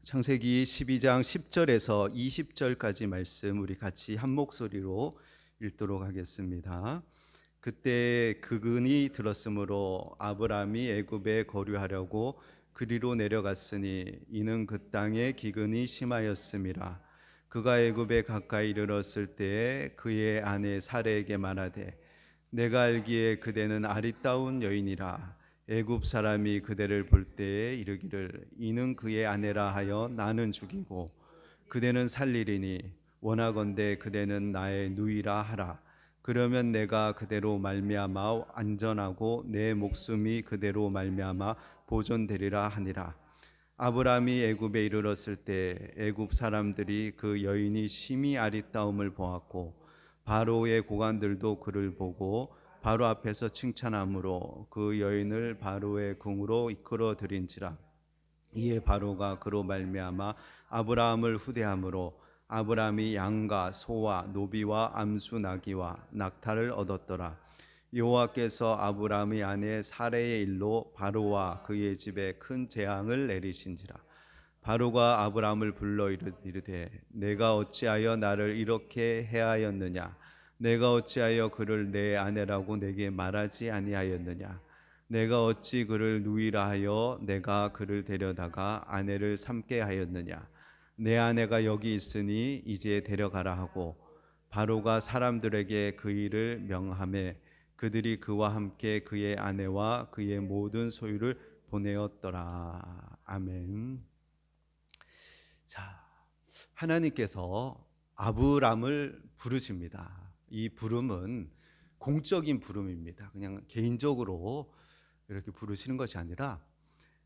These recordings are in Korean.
창세기 12장 10절에서 20절까지 말씀 우리 같이 한 목소리로 읽도록 하겠습니다. 그때 그근이 들었으므로 아브람이 애굽에 거류하려고 그리로 내려갔으니 이는 그 땅에 기근이 심하였음이라. 그가 애굽에 가까이 이르렀을 때에 그의 아내 사레에게 말하되 내가 알기에 그대는 아리따운 여인이라. 애굽 사람이 그대를 볼 때에 이르기를 이는 그의 아내라 하여 나는 죽이고 그대는 살리리니 원하건대 그대는 나의 누이라 하라. 그러면 내가 그대로 말미암아 안전하고 내 목숨이 그대로 말미암아 보존되리라 하니라. 아브람이 애굽에 이르렀을 때 애굽 사람들이 그 여인이 심히 아리따움을 보았고 바로의 고관들도 그를 보고 바로 앞에서 칭찬함으로 그 여인을 바로의 궁으로 이끌어 들인지라. 이에 바로가 그로 말미암아 아브라함을 후대함으로 아브라함이 양과 소와 노비와 암수 나귀와 낙타를 얻었더라. 여호와께서 아브라함의 아내 사레의 일로 바로와 그의 집에 큰 재앙을 내리신지라. 바로가 아브라함을 불러 이르되 내가 어찌하여 나를 이렇게 해하였느냐. 내가 어찌하여 그를 내 아내라고 내게 말하지 아니하였느냐. 내가 어찌 그를 누이라 하여 내가 그를 데려다가 아내를 삼게 하였느냐. 내 아내가 여기 있으니 이제 데려가라 하고 바로가 사람들에게 그 일을 명하매 그들이 그와 함께 그의 아내와 그의 모든 소유를 보내었더라. 아멘. 자, 하나님께서 아브람을 부르십니다. 이 부름은 공적인 부름입니다. 그냥 개인적으로 이렇게 부르시는 것이 아니라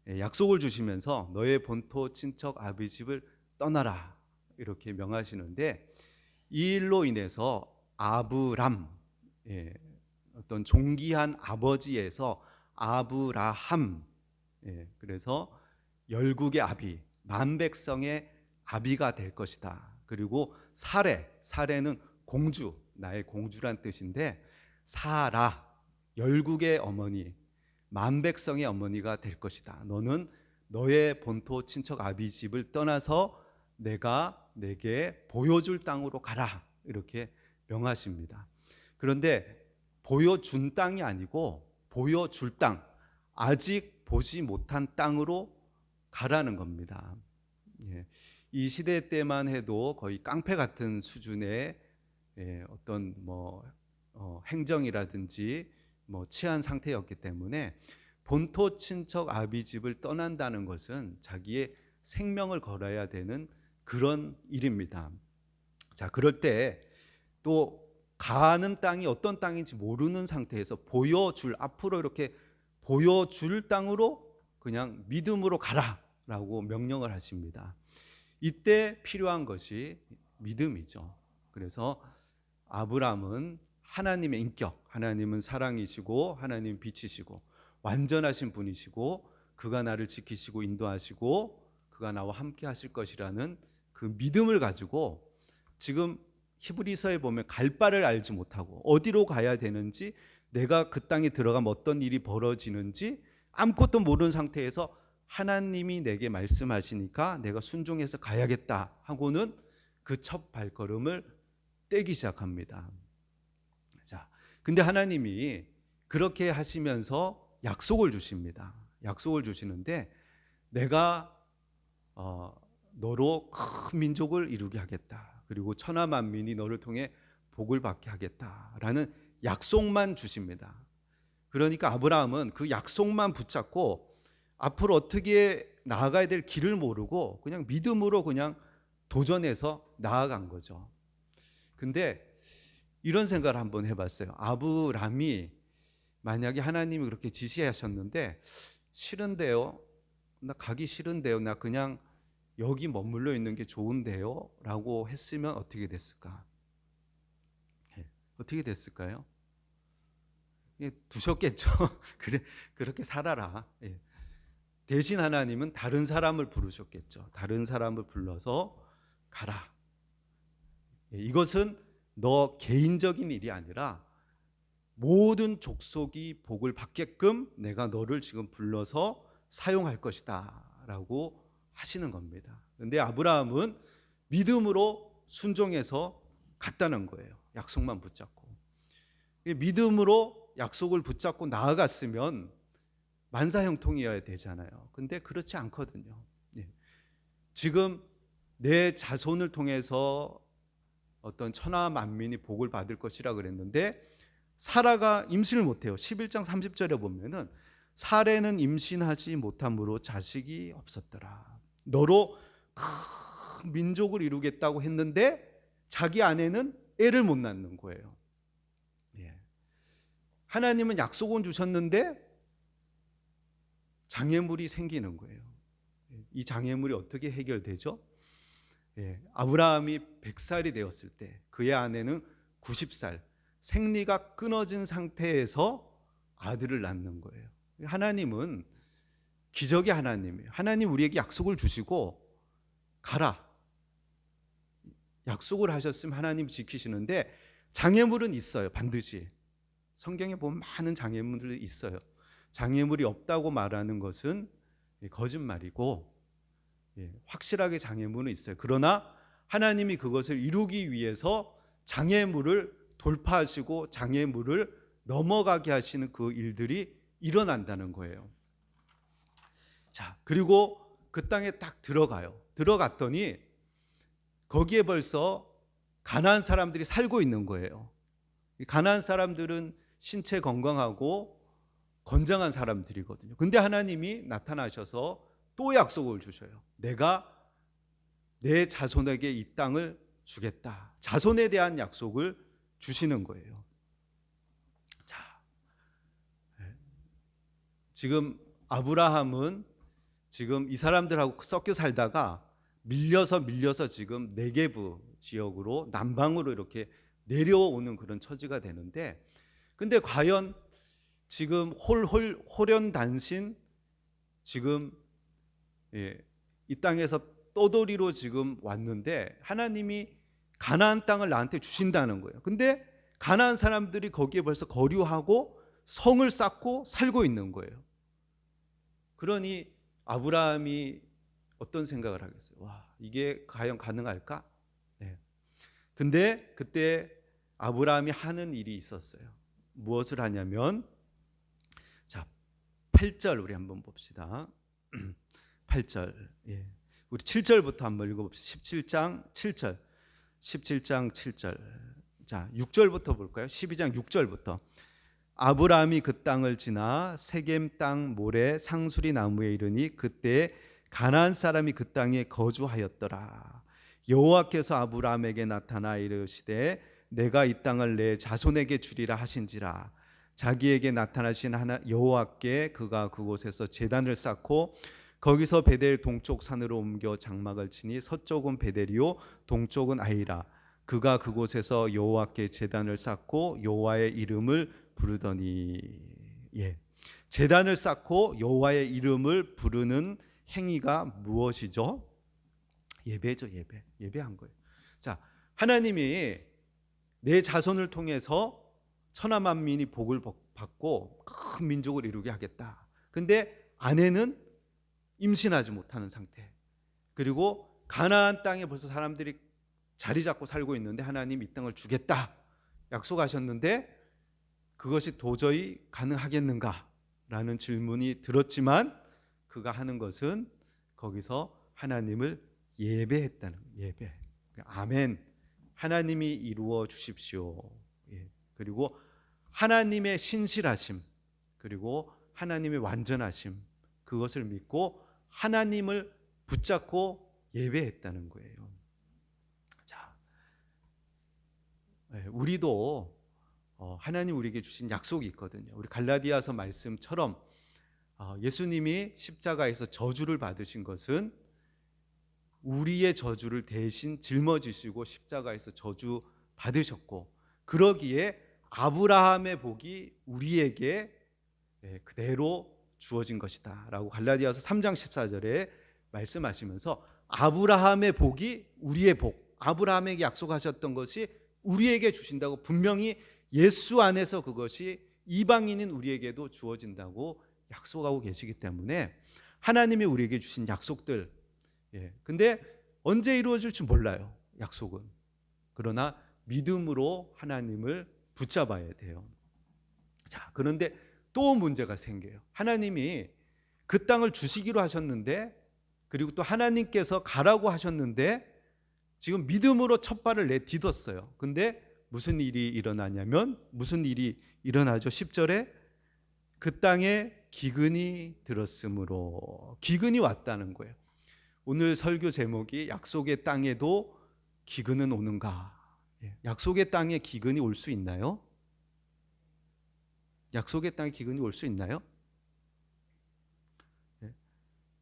약속을 주시면서 너의 본토 친척 아비 집을 떠나라 이렇게 명하시는데 이 일로 인해서 아브람, 어떤 존귀한 아버지에서 아브라함, 그래서 열국의 아비, 만백성의 아비가 될 것이다. 그리고 사레는 공주, 나의 공주란 뜻인데 사라, 열국의 어머니, 만백성의 어머니가 될 것이다. 너는 너의 본토 친척 아비 집을 떠나서 내가 내게 보여줄 땅으로 가라. 이렇게 명하십니다. 그런데 보여준 땅이 아니고 보여줄 땅, 아직 보지 못한 땅으로 가라는 겁니다. 이 시대 때만 해도 거의 깡패 같은 수준의 어떤 행정이라든지 치안 상태였기 때문에 본토 친척 아비 집을 떠난다는 것은 자기의 생명을 걸어야 되는 그런 일입니다. 자, 그럴 때 또 가는 땅이 어떤 땅인지 모르는 상태에서 앞으로 이렇게 보여줄 땅으로 그냥 믿음으로 가라라고 명령을 하십니다. 이때 필요한 것이 믿음이죠. 그래서 아브람은 하나님의 인격, 하나님은 사랑이시고 하나님 빛이시고 완전하신 분이시고 그가 나를 지키시고 인도하시고 그가 나와 함께 하실 것이라는 그 믿음을 가지고 지금 히브리서에 보면 갈 바를 알지 못하고 어디로 가야 되는지 내가 그 땅에 들어가면 어떤 일이 벌어지는지 아무것도 모르는 상태에서 하나님이 내게 말씀하시니까 내가 순종해서 가야겠다 하고는 그 첫 발걸음을 떼기 시작합니다. 자, 근데 하나님이 그렇게 하시면서 약속을 주십니다. 약속을 주시는데 내가 너로 큰 민족을 이루게 하겠다. 그리고 천하 만민이 너를 통해 복을 받게 하겠다라는 약속만 주십니다. 그러니까 아브라함은 그 약속만 붙잡고 앞으로 어떻게 나아가야 될 길을 모르고 그냥 믿음으로 그냥 도전해서 나아간 거죠. 근데 이런 생각을 한번 해봤어요. 아브람이 만약에 하나님이 그렇게 지시하셨는데 싫은데요, 나 가기 싫은데요, 나 그냥 여기 머물러 있는 게 좋은데요 라고 했으면 어떻게 됐을까? 어떻게 됐을까요? 두셨겠죠. 그래, 그렇게 살아라. 대신 하나님은 다른 사람을 부르셨겠죠. 다른 사람을 불러서 가라. 이것은 너 개인적인 일이 아니라 모든 족속이 복을 받게끔 내가 너를 지금 불러서 사용할 것이다 라고 하시는 겁니다. 근데 아브라함은 믿음으로 순종해서 갔다는 거예요. 약속만 붙잡고. 믿음으로 약속을 붙잡고 나아갔으면 만사형통이어야 되잖아요. 근데 그렇지 않거든요. 예. 지금 내 자손을 통해서 어떤 천하 만민이 복을 받을 것이라 그랬는데 사라가 임신을 못해요. 11장 30절에 보면은 사례는 임신하지 못함으로 자식이 없었더라. 너로 큰 민족을 이루겠다고 했는데 자기 아내는 애를 못 낳는 거예요. 예. 하나님은 약속은 주셨는데 장애물이 생기는 거예요. 이 장애물이 어떻게 해결되죠? 예. 아브라함이 100살이 되었을 때 그의 아내는 90살, 생리가 끊어진 상태에서 아들을 낳는 거예요. 하나님은 기적의 하나님이에요. 하나님 우리에게 약속을 주시고 가라. 약속을 하셨으면 하나님 지키시는데 장애물은 있어요. 반드시. 성경에 보면 많은 장애물이 있어요. 장애물이 없다고 말하는 것은 거짓말이고 확실하게 장애물은 있어요. 그러나 하나님이 그것을 이루기 위해서 장애물을 돌파하시고 장애물을 넘어가게 하시는 그 일들이 일어난다는 거예요. 자, 그리고 그 땅에 딱 들어가요. 들어갔더니 거기에 벌써 가나안 사람들이 살고 있는 거예요. 가나안 사람들은 신체 건강하고 건장한 사람들이거든요. 근데 하나님이 나타나셔서 또 약속을 주셔요. 내가 내 자손에게 이 땅을 주겠다. 자손에 대한 약속을 주시는 거예요. 자, 지금 아브라함은 지금 이 사람들하고 섞여 살다가 밀려서 지금 네게브 지역으로 남방으로 이렇게 내려오는 그런 처지가 되는데, 근데 과연 지금 홀연단신 지금 이 땅에서 떠돌이로 지금 왔는데 하나님이 가나안 땅을 나한테 주신다는 거예요. 근데 가나안 사람들이 거기에 벌써 거류하고 성을 쌓고 살고 있는 거예요. 그러니 아브라함이 어떤 생각을 하겠어요? 와, 이게 과연 가능할까? 네. 근데 그때 아브라함이 하는 일이 있었어요. 무엇을 하냐면, 자, 8절 우리 한번 봅시다. 8절. 예. 우리 7절부터 한번 읽어봅시다. 17장 7절. 17장 7절. 자, 6절부터 볼까요? 12장 6절부터. 아브라함이 그 땅을 지나 세겜 땅 모래 상수리 나무에 이르니 그때 가나안 사람이 그 땅에 거주하였더라. 여호와께서 아브라함에게 나타나 이르시되 내가 이 땅을 내 자손에게 주리라 하신지라. 자기에게 나타나신 여호와께 그가 그곳에서 제단을 쌓고 거기서 베델 동쪽 산으로 옮겨 장막을 치니 서쪽은 베델이요 동쪽은 아이라. 그가 그곳에서 여호와께 제단을 쌓고 여호와의 이름을 부르더니. 예. 제단을 쌓고 여호와의 이름을 부르는 행위가 무엇이죠? 예배죠, 예배. 예배한 거예요. 자, 하나님이 내 자손을 통해서 천하 만민이 복을 받고 큰 민족을 이루게 하겠다. 근데 아내는 임신하지 못하는 상태. 그리고 가나안 땅에 벌써 사람들이 자리 잡고 살고 있는데 하나님 이 땅을 주겠다 약속하셨는데 그것이 도저히 가능하겠는가라는 질문이 들었지만 그가 하는 것은 거기서 하나님을 예배했다는 거예요. 예배. 아멘. 하나님이 이루어 주십시오. 예. 그리고 하나님의 신실하심, 그리고 하나님의 완전하심, 그것을 믿고 하나님을 붙잡고 예배했다는 거예요. 자, 우리도 하나님 우리에게 주신 약속이 있거든요. 우리 갈라디아서 말씀처럼 예수님이 십자가에서 저주를 받으신 것은 우리의 저주를 대신 짊어지시고 십자가에서 저주 받으셨고, 그러기에 아브라함의 복이 우리에게 그대로 주어진 것이다 라고 갈라디아서 3장 14절에 말씀하시면서 아브라함의 복이 우리의 복, 아브라함에게 약속하셨던 것이 우리에게 주신다고 분명히 예수 안에서 그것이 이방인인 우리에게도 주어진다고 약속하고 계시기 때문에 하나님이 우리에게 주신 약속들, 근데 언제 이루어질지 몰라요, 약속은. 그러나 믿음으로 하나님을 붙잡아야 돼요. 자, 그런데 또 문제가 생겨요. 하나님이 그 땅을 주시기로 하셨는데, 그리고 또 하나님께서 가라고 하셨는데 지금 믿음으로 첫 발을 내딛었어요. 근데 무슨 일이 일어나냐면, 무슨 일이 일어나죠? 10절에 그 땅에 기근이 들었으므로, 기근이 왔다는 거예요. 오늘 설교 제목이 약속의 땅에도 기근은 오는가? 약속의 땅에 기근이 올 수 있나요? 약속의 땅에 기근이 올 수 있나요?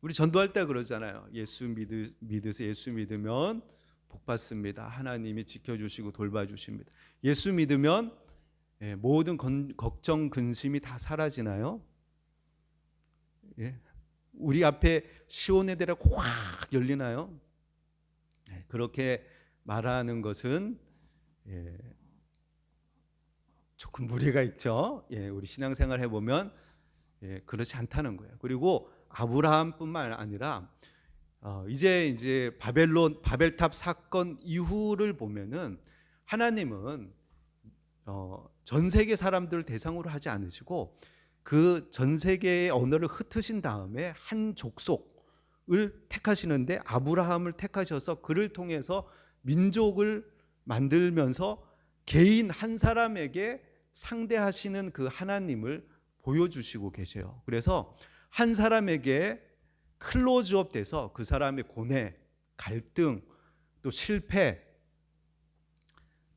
우리 전도할 때 그러잖아요. 예수 믿으세요. 예수 믿으면 복 받습니다. 하나님이 지켜주시고 돌봐주십니다. 예수 믿으면 모든 걱정 근심이 다 사라지나요? 우리 앞에 시온의 대로가 확 열리나요? 그렇게 말하는 것은 조금 무리가 있죠. 우리 신앙생활 해보면 그렇지 않다는 거예요. 그리고 아브라함뿐만 아니라 이제 바벨탑 사건 이후를 보면은 하나님은 전 세계 사람들을 대상으로 하지 않으시고 그 전 세계의 언어를 흩으신 다음에 한 족속을 택하시는데 아브라함을 택하셔서 그를 통해서 민족을 만들면서 개인 한 사람에게 상대하시는 그 하나님을 보여주시고 계세요. 그래서 한 사람에게 클로즈업 돼서 그 사람의 고뇌, 갈등, 또 실패,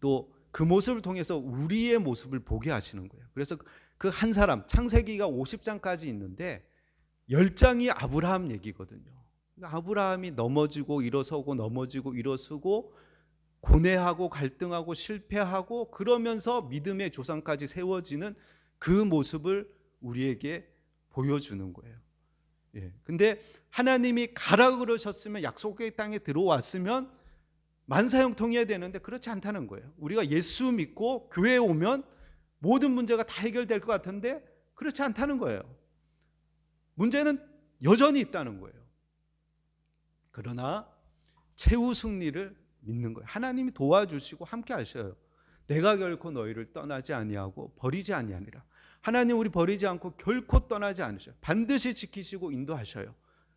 또 그 모습을 통해서 우리의 모습을 보게 하시는 거예요. 그래서 그 한 사람, 창세기가 50장까지 있는데 10장이 아브라함 얘기거든요. 그러니까 아브라함이 넘어지고 일어서고 넘어지고 일어서고 고뇌하고 갈등하고 실패하고 그러면서 믿음의 조상까지 세워지는 그 모습을 우리에게 보여주는 거예요. 근데 하나님이 가라 그러셨으면, 약속의 땅에 들어왔으면 만사형통해야 되는데 그렇지 않다는 거예요. 우리가 예수 믿고 교회에 오면 모든 문제가 다 해결될 것 같은데 그렇지 않다는 거예요. 문제는 여전히 있다는 거예요. 그러나 최후 승리를 믿는 거예요. 하나님이 도와주시고 함께 하셔요. 내가 결코 너희를 떠나지 아니하고 버리지 아니하니라. 하나님 우리 버리지 않고 결코 떠나지 않으셔요. 반드시 지키시고 인도하셔요.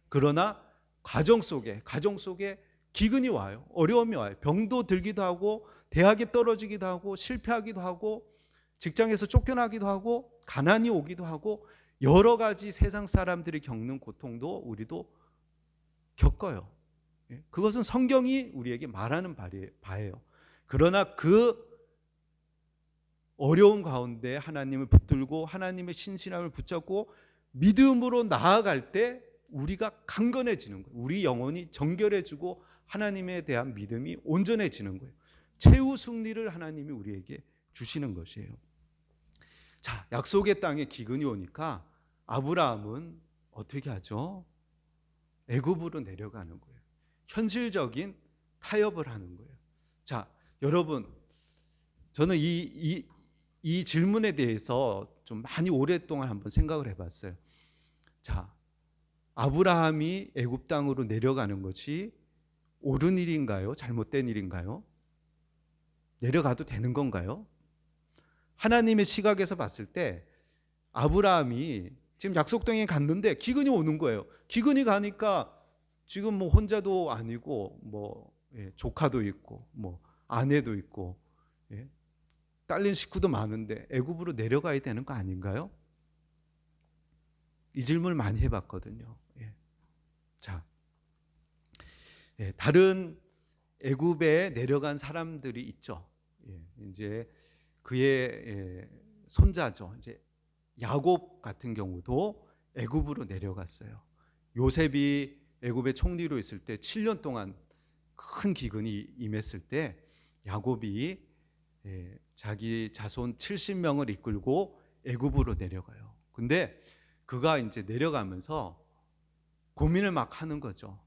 그러나 가정 속에 기근이 와요. 어려움이 와요. 병도 들기도 하고 대학에 떨어지기도 하고 실패하기도 하고 직장에서 쫓겨나기도 하고 가난이 오기도 하고 여러 가지 세상 사람들이 겪는 고통도 우리도 겪어요. 그것은 성경이 우리에게 말하는 바예요. 그러나 그 어려움 가운데 하나님을 붙들고 하나님의 신실함을 붙잡고 믿음으로 나아갈 때 우리가 강건해지는 거예요. 우리 영혼이 정결해지고 하나님에 대한 믿음이 온전해지는 거예요. 최후 승리를 하나님이 우리에게 주시는 것이에요. 자, 약속의 땅에 기근이 오니까 아브라함은 어떻게 하죠? 애굽으로 내려가는 거예요. 현실적인 타협을 하는 거예요. 자, 여러분, 저는 이 질문에 대해서 좀 많이 오랫동안 한번 생각을 해봤어요. 자, 아브라함이 애굽 땅으로 내려가는 것이 옳은 일인가요? 잘못된 일인가요? 내려가도 되는 건가요? 하나님의 시각에서 봤을 때 아브라함이 지금 약속 땅에 갔는데 기근이 오는 거예요. 기근이 가니까 지금 뭐 혼자도 아니고 조카도 있고 아내도 있고 딸린 식구도 많은데 애굽으로 내려가야 되는 거 아닌가요? 이 질문을 많이 해봤거든요. 자, 다른 애굽에 내려간 사람들이 있죠. 이제 그의 손자죠. 이제 야곱 같은 경우도 애굽으로 내려갔어요. 요셉이 애굽의 총리로 있을 때 7년 동안 큰 기근이 임했을 때 야곱이 자기 자손 70명을 이끌고 애굽으로 내려가요. 근데 그가 이제 내려가면서 고민을 막 하는 거죠.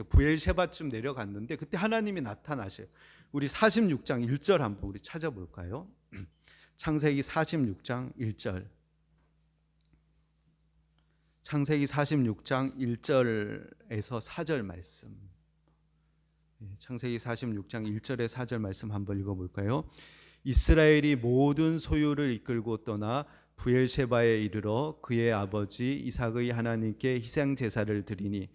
부엘셰바쯤 내려갔는데 그때 하나님이 나타나셔요. 우리 46장 1절 한번 우리 찾아볼까요? 창세기 46장 1절. 창세기 46장 1절에서 4절 말씀. 창세기 46장 1절에 4절 말씀 한번 읽어볼까요? 이스라엘이 모든 소유를 이끌고 떠나 부엘셰바에 이르러 그의 아버지 이삭의 하나님께 희생 제사를 드리니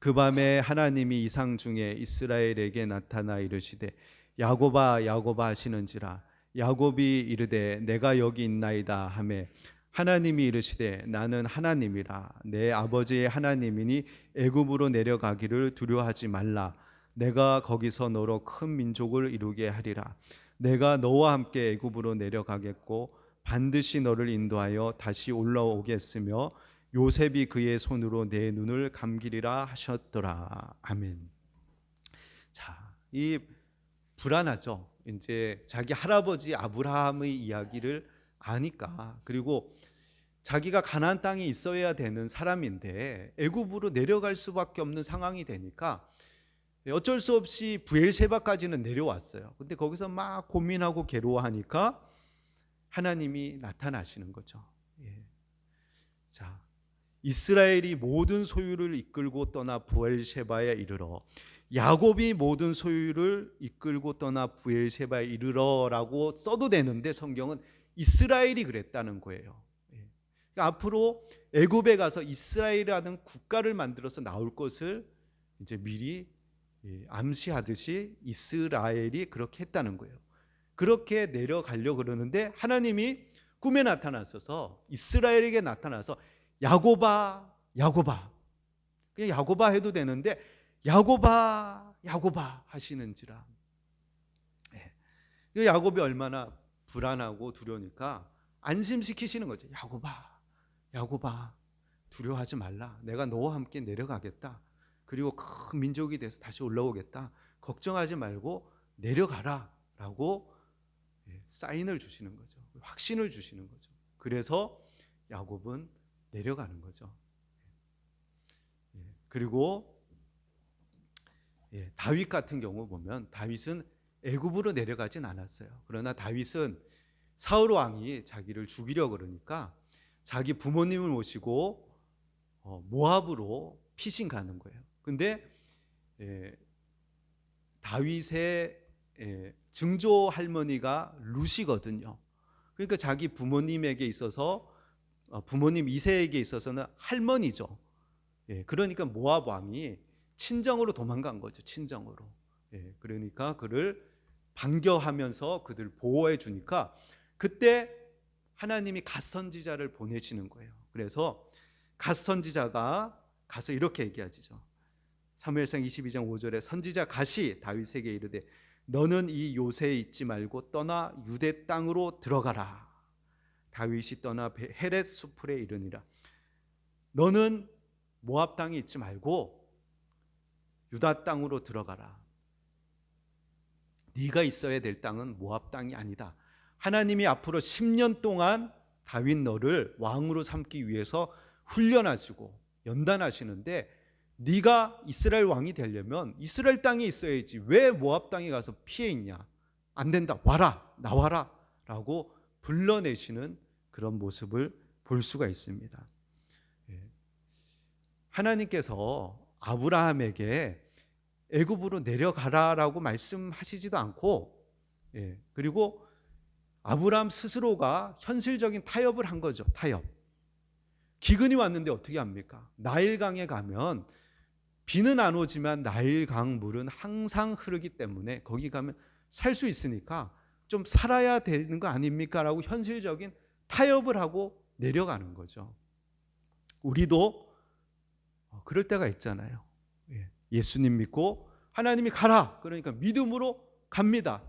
그 밤에 하나님이 이상 중에 이스라엘에게 나타나 이르시되 야곱아 야곱아 하시는지라. 야곱이 이르되 내가 여기 있나이다 하매 하나님이 이르시되 나는 하나님이라. 내 아버지의 하나님이니 애굽으로 내려가기를 두려워하지 말라. 내가 거기서 너로 큰 민족을 이루게 하리라. 내가 너와 함께 애굽으로 내려가겠고 반드시 너를 인도하여 다시 올라오겠으며 요셉이 그의 손으로 내 눈을 감기리라 하셨더라. 아멘. 자, 이 불안하죠. 이제 자기 할아버지 아브라함의 이야기를 아니까, 그리고 자기가 가나안 땅에 있어야 되는 사람인데 애굽으로 내려갈 수밖에 없는 상황이 되니까 어쩔 수 없이 부엘셰바까지는 내려왔어요. 근데 거기서 막 고민하고 괴로워하니까 하나님이 나타나시는 거죠. 자, 이스라엘이 모든 소유를 이끌고 떠나 부엘셰바에 이르러. 야곱이 모든 소유를 이끌고 떠나 부엘셰바에 이르러라고 써도 되는데 성경은 이스라엘이 그랬다는 거예요. 그러니까 앞으로 애굽에 가서 이스라엘이라는 국가를 만들어서 나올 것을 이제 미리 암시하듯이 이스라엘이 그렇게 했다는 거예요. 그렇게 내려가려고 그러는데 하나님이 꿈에 나타나셔서 이스라엘에게 나타나서 야곱아 야곱아, 그냥 야곱아 해도 되는데 야곱아 야곱아 하시는지라. 야곱이 얼마나 불안하고 두려우니까 안심시키시는 거죠. 야곱아 야곱아 두려워하지 말라. 내가 너와 함께 내려가겠다. 그리고 큰 민족이 돼서 다시 올라오겠다. 걱정하지 말고 내려가라 라고 사인을 주시는 거죠. 확신을 주시는 거죠. 그래서 야곱은 내려가는 거죠. 그리고 다윗 같은 경우 보면 다윗은 애굽으로 내려가진 않았어요. 그러나 다윗은 사울 왕이 자기를 죽이려 그러니까 자기 부모님을 모시고 모압으로 피신 가는 거예요. 근데 다윗의 증조 할머니가 룻이거든요. 그러니까 자기 부모님에게 있어서 부모님 이세에게 있어서는 할머니죠. 그러니까 모압 왕이 친정으로 도망간 거죠. 친정으로. 그러니까 그를 반겨하면서 그들 보호해 주니까 그때 하나님이 갓 선지자를 보내시는 거예요. 그래서 갓 선지자가 가서 이렇게 얘기하죠. 사무엘상 22장 5절에 선지자 갓이 다윗에게 이르되 너는 이 요새에 있지 말고 떠나 유대 땅으로 들어가라. 다윗이 떠나 헤렛 수풀에 이르니라. 너는 모압 땅에 있지 말고 유다 땅으로 들어가라. 네가 있어야 될 땅은 모압 땅이 아니다. 하나님이 앞으로 10년 동안 다윗 너를 왕으로 삼기 위해서 훈련하시고 연단하시는데 네가 이스라엘 왕이 되려면 이스라엘 땅에 있어야지 왜 모압 땅에 가서 피해 있냐. 안 된다. 와라. 나와라. 라고 불러내시는 그런 모습을 볼 수가 있습니다. 하나님께서 아브라함에게 애굽으로 내려가라라고 말씀하시지도 않고 그리고 아브라함 스스로가 현실적인 타협을 한 거죠. 타협. 기근이 왔는데 어떻게 합니까? 나일강에 가면 비는 안 오지만 나일강 물은 항상 흐르기 때문에 거기 가면 살 수 있으니까 좀 살아야 되는 거 아닙니까? 라고 현실적인 타협을 하고 내려가는 거죠. 우리도 그럴 때가 있잖아요. 예수님 믿고 하나님이 가라. 그러니까 믿음으로 갑니다.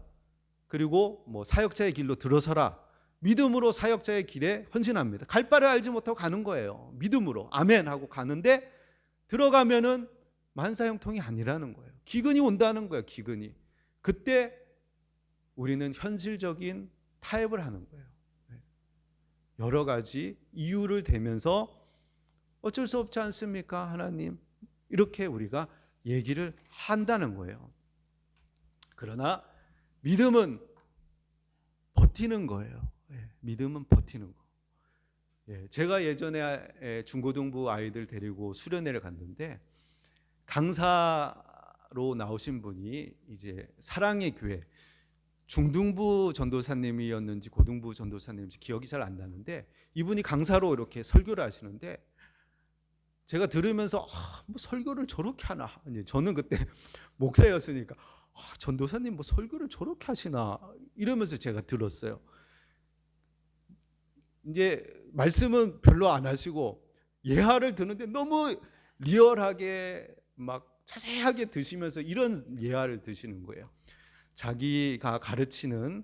그리고 뭐 사역자의 길로 들어서라. 믿음으로 사역자의 길에 헌신합니다. 갈 바를 알지 못하고 가는 거예요. 믿음으로 아멘 하고 가는데 들어가면은 만사형통이 아니라는 거예요. 기근이 온다는 거예요. 기근이. 그때 우리는 현실적인 타협을 하는 거예요. 여러 가지 이유를 대면서 어쩔 수 없지 않습니까? 하나님. 이렇게 우리가 얘기를 한다는 거예요. 그러나 믿음은 버티는 거예요. 믿음은 버티는 거. 제가 예전에 중고등부 아이들 데리고 수련회를 갔는데 강사로 강사로 나오신 분이 이제 사랑의 교회 중등부 전도사님이었는지 고등부 전도사님인지 기억이 잘 안 나는데, 이분이 강사로 이렇게 설교를 하시는데 제가 들으면서 뭐 설교를 저렇게 하나. 저는 그때 목사였으니까 전도사님 뭐 설교를 저렇게 하시나 이러면서 제가 들었어요. 이제 말씀은 별로 안 하시고 예화를 듣는데 너무 리얼하게 막 자세하게 드시면서 이런 예화를 드시는 거예요. 자기가 가르치는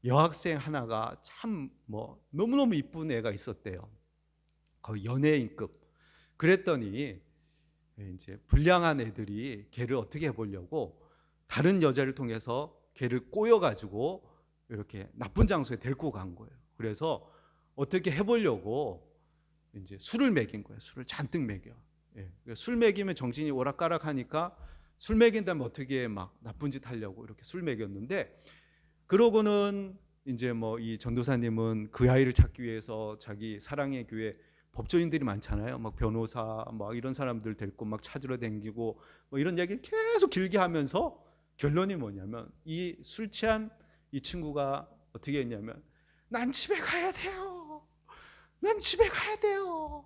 여학생 하나가 참 뭐 너무너무 이쁜 애가 있었대요. 거의 연예인급. 그랬더니 이제 불량한 애들이 걔를 어떻게 해보려고 다른 여자를 통해서 걔를 꼬여가지고 이렇게 나쁜 장소에 데리고 간 거예요. 그래서 어떻게 해보려고 이제 술을 먹인 거예요. 술을 잔뜩 먹여. 술 먹이면 정신이 오락가락하니까 술 먹인 다음에 어떻게 막 나쁜 짓 하려고 이렇게 술 먹였는데, 그러고는 이제 뭐 이 전도사님은 그 아이를 찾기 위해서 자기 사랑의 교회 법조인들이 많잖아요. 막 변호사 막 이런 사람들 데리고 막 찾으러 다니고 뭐 이런 얘기를 계속 길게 하면서 결론이 뭐냐면 이 술 취한 이 친구가 어떻게 했냐면 난 집에 가야 돼요. 난 집에 가야 돼요.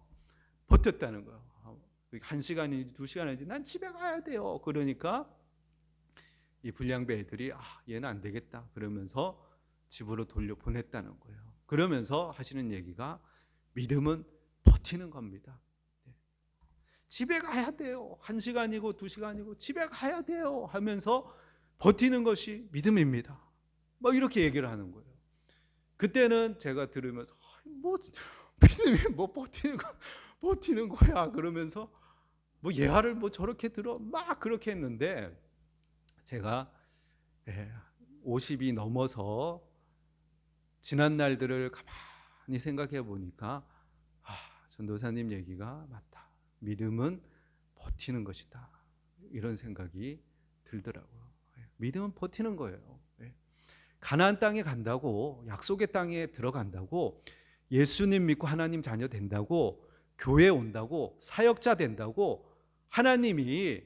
버텼다는 거예요. 1시간인지 2시간인지 난 집에 가야 돼요. 그러니까 이 불량배 애들이 얘는 안 되겠다 그러면서 집으로 돌려보냈다는 거예요. 그러면서 하시는 얘기가 믿음은 버티는 겁니다. 집에 가야 돼요. 1시간이고 2시간이고 집에 가야 돼요 하면서 버티는 것이 믿음입니다. 막 이렇게 얘기를 하는 거예요. 그때는 제가 들으면서 뭐 믿음이 뭐 버티는 거야 그러면서 뭐 예화를 뭐 저렇게 들어 막 그렇게 했는데, 제가 50이 넘어서 지난 날들을 가만히 생각해 보니까 전도사님 얘기가 맞다. 믿음은 버티는 것이다. 이런 생각이 들더라고요. 믿음은 버티는 거예요. 가나안 땅에 간다고, 약속의 땅에 들어간다고, 예수님 믿고 하나님 자녀 된다고, 교회 온다고, 사역자 된다고 하나님이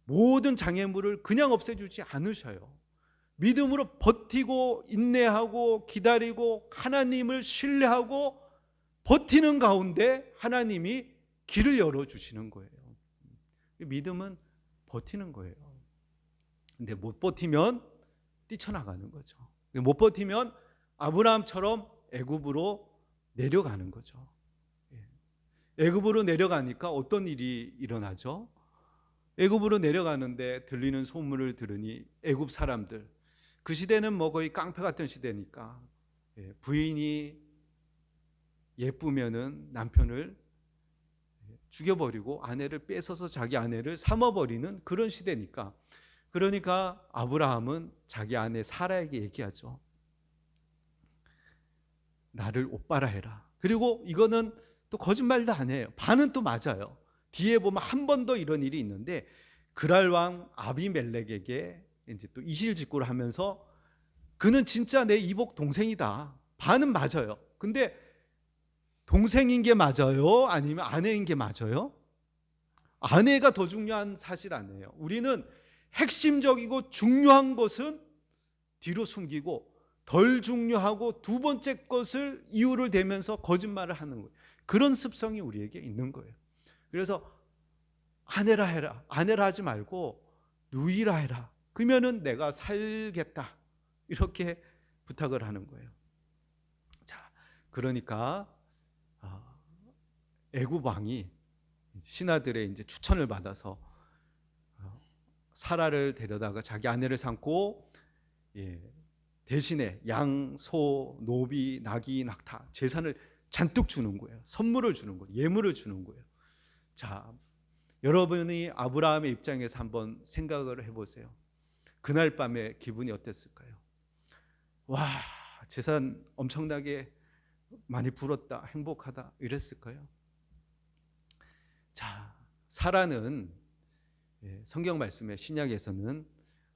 모든 장애물을 그냥 없애주지 않으셔요. 믿음으로 버티고 인내하고 기다리고 하나님을 신뢰하고 버티는 가운데 하나님이 길을 열어주시는 거예요. 믿음은 버티는 거예요. 근데 못 버티면 뛰쳐나가는 거죠. 못 버티면 아브라함처럼 애굽으로 내려가는 거죠. 애굽으로 내려가니까 어떤 일이 일어나죠? 애굽으로 내려가는데 들리는 소문을 들으니 애굽 사람들, 그 시대는 뭐 거의 깡패 같은 시대니까 부인이 예쁘면은 남편을 죽여버리고 아내를 뺏어서 자기 아내를 삼아버리는 그런 시대니까, 그러니까 아브라함은 자기 아내 사라에게 얘기하죠. 나를 오빠라 해라. 그리고 이거는 또 거짓말도 안 해요. 반은 또 맞아요. 뒤에 보면 한 번 더 이런 일이 있는데, 그랄 왕 아비멜렉에게 이제 또 이실직고를 하면서 그는 진짜 내 이복 동생이다. 반은 맞아요. 근데 동생인 게 맞아요? 아니면 아내인 게 맞아요? 아내가 더 중요한 사실 아니에요. 우리는 핵심적이고 중요한 것은 뒤로 숨기고 덜 중요하고 두 번째 것을 이유를 대면서 거짓말을 하는 거예요. 그런 습성이 우리에게 있는 거예요. 그래서 아내라 해라. 아내라 하지 말고 누이라 해라. 그러면은 내가 살겠다. 이렇게 부탁을 하는 거예요. 자, 그러니까 애굽 왕이 신하들의 이제 추천을 받아서 사라를 데려다가 자기 아내를 삼고 대신에 양, 소, 노비, 나귀, 낙타, 재산을 잔뜩 주는 거예요. 선물을 주는 거예요. 예물을 주는 거예요. 자, 여러분이 아브라함의 입장에서 한번 생각을 해보세요. 그날 밤에 기분이 어땠을까요? 와, 재산 엄청나게 많이 불었다, 행복하다 이랬을까요? 자, 사라는 성경 말씀에 신약에서는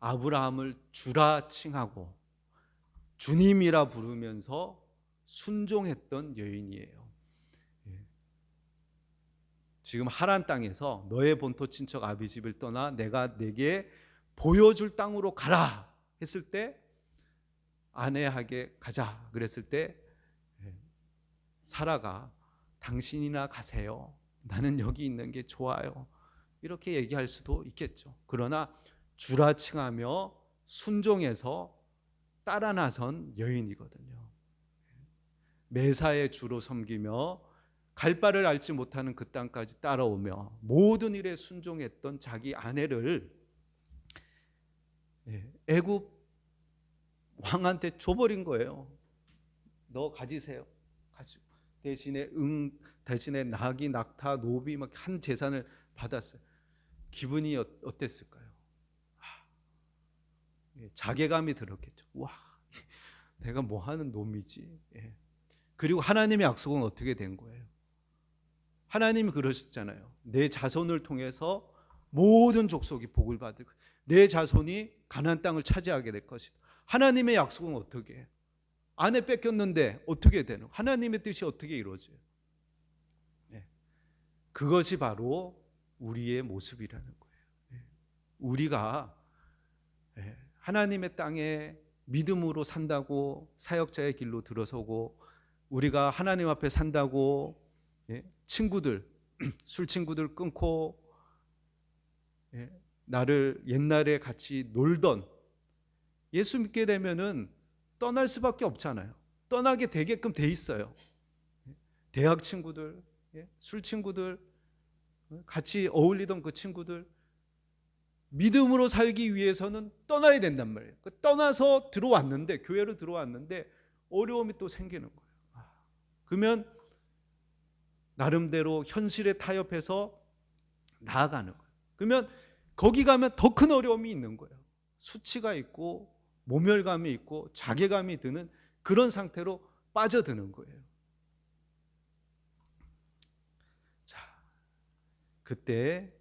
아브라함을 주라 칭하고 주님이라 부르면서 순종했던 여인이에요. 지금 하란 땅에서 너의 본토 친척 아비집을 떠나 내가 내게 보여줄 땅으로 가라 했을 때, 아내에게 가자 그랬을 때 사라가 당신이나 가세요. 나는 여기 있는 게 좋아요. 이렇게 얘기할 수도 있겠죠. 그러나 주라 칭하며 순종해서 따라 나선 여인이거든요. 매사에 주로 섬기며 갈 바를 알지 못하는 그 땅까지 따라오며 모든 일에 순종했던 자기 아내를 애굽 왕한테 줘버린 거예요. 너 가지세요. 가지고 대신에 나귀, 낙타, 노비 막 한 재산을 받았어요. 기분이 어땠을까요? 자괴감이 들었겠죠. 와, 내가 뭐 하는 놈이지. 그리고 하나님의 약속은 어떻게 된 거예요? 하나님이 그러셨잖아요. 내 자손을 통해서 모든 족속이 복을 받을 거예요. 내 자손이 가나안 땅을 차지하게 될 것이다. 하나님의 약속은 어떻게 해요? 아내 뺏겼는데 어떻게 되는? 하나님의 뜻이 어떻게 이루어져요? 그것이 바로 우리의 모습이라는 거예요. 우리가 하나님의 땅에 믿음으로 산다고 사역자의 길로 들어서고, 우리가 하나님 앞에 산다고 친구들, 술 친구들 끊고 나를 옛날에 같이 놀던, 예수 믿게 되면은 떠날 수밖에 없잖아요. 떠나게 되게끔 돼 있어요. 대학 친구들, 술 친구들, 같이 어울리던 그 친구들, 믿음으로 살기 위해서는 떠나야 된단 말이에요. 떠나서 들어왔는데, 교회로 들어왔는데 어려움이 또 생기는 거예요. 그러면 나름대로 현실에 타협해서 나아가는 거예요. 그러면 거기 가면 더 큰 어려움이 있는 거예요. 수치가 있고 모멸감이 있고 자괴감이 드는 그런 상태로 빠져드는 거예요. 자, 그때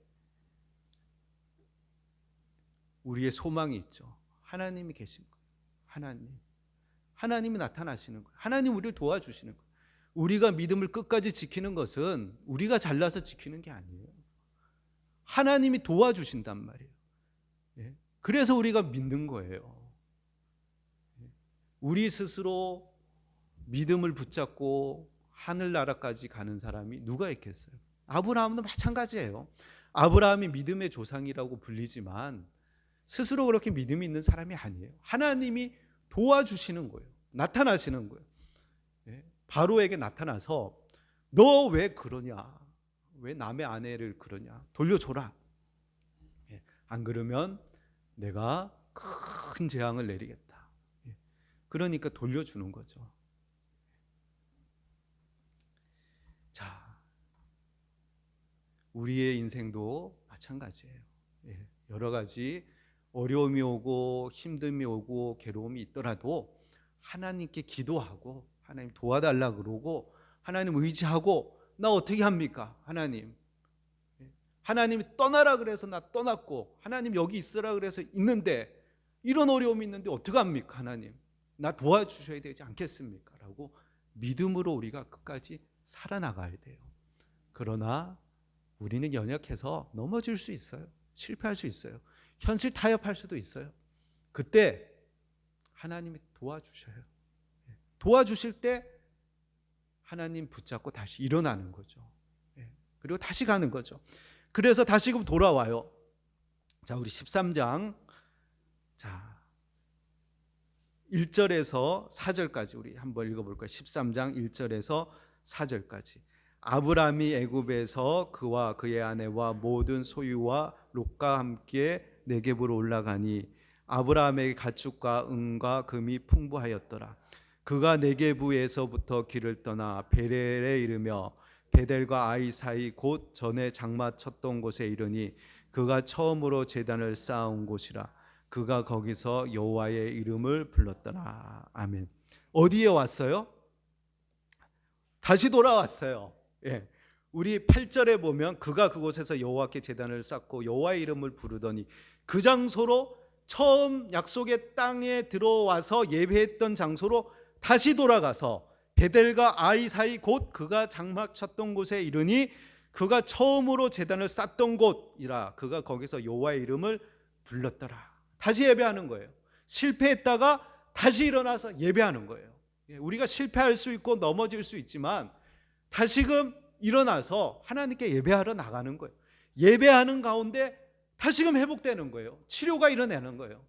우리의 소망이 있죠. 하나님이 계신 거예요. 하나님이 나타나시는 거예요. 하나님 우리를 도와주시는 거예요. 우리가 믿음을 끝까지 지키는 것은 우리가 잘나서 지키는 게 아니에요. 하나님이 도와주신단 말이에요. 그래서 우리가 믿는 거예요. 우리 스스로 믿음을 붙잡고 하늘나라까지 가는 사람이 누가 있겠어요? 아브라함도 마찬가지예요. 아브라함이 믿음의 조상이라고 불리지만 스스로 그렇게 믿음이 있는 사람이 아니에요. 하나님이 도와주시는 거예요. 나타나시는 거예요. 바로에게 나타나서 너 왜 그러냐? 왜 남의 아내를 그러냐? 돌려줘라. 안 그러면 내가 큰 재앙을 내리겠다. 그러니까 돌려주는 거죠. 자, 우리의 인생도 마찬가지예요. 여러 가지 어려움이 오고 힘듦이 오고 괴로움이 있더라도 하나님께 기도하고 하나님 도와달라 그러고 하나님 의지하고, 나 어떻게 합니까? 하나님이 떠나라 그래서 나 떠났고, 하나님 여기 있으라 그래서 있는데, 이런 어려움이 있는데 어떻게 합니까? 하나님 나 도와주셔야 되지 않겠습니까? 라고 믿음으로 우리가 끝까지 살아나가야 돼요. 그러나 우리는 연약해서 넘어질 수 있어요. 실패할 수 있어요. 현실 타협할 수도 있어요. 그때 하나님이 도와주셔요. 도와주실 때 하나님 붙잡고 다시 일어나는 거죠. 그리고 다시 가는 거죠. 그래서 다시금 돌아와요. 자, 우리 13장 1절에서 4절까지 우리 한번 읽어볼까요? 13장 1절에서 4절까지. 아브라함이 애굽에서 그와 그의 아내와 모든 소유와 롯과 함께 네겝으로 올라가니 아브라함에게 가축과 은과 금이 풍부하였더라. 그가 네겝에서부터 길을 떠나 베렐에 이르며 베델과 아이 사이 곧 전에 장마 쳤던 곳에 이르니 그가 처음으로 제단을 쌓은 곳이라. 그가 거기서 여호와의 이름을 불렀더라. 아멘. 어디에 왔어요? 다시 돌아왔어요. 우리 8절에 보면 그가 그곳에서 여호와께 제단을 쌓고 여호와의 이름을 부르더니, 그 장소로 처음 약속의 땅에 들어와서 예배했던 장소로 다시 돌아가서 베델과 아이 사이 곧 그가 장막 쳤던 곳에 이르니 그가 처음으로 제단을 쌓던 곳이라 그가 거기서 여호와의 이름을 불렀더라. 다시 예배하는 거예요. 실패했다가 다시 일어나서 예배하는 거예요. 우리가 실패할 수 있고 넘어질 수 있지만 다시금 일어나서 하나님께 예배하러 나가는 거예요. 예배하는 가운데 다시금 회복되는 거예요. 치료가 일어나는 거예요.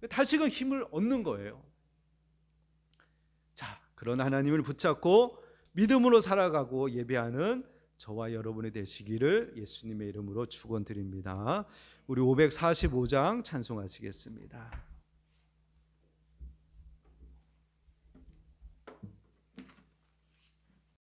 다시금 힘을 얻는 거예요. 자, 그런 하나님을 붙잡고 믿음으로 살아가고 예배하는 저와 여러분이 되시기를 예수님의 이름으로 축원드립니다. 우리 545장 찬송하시겠습니다.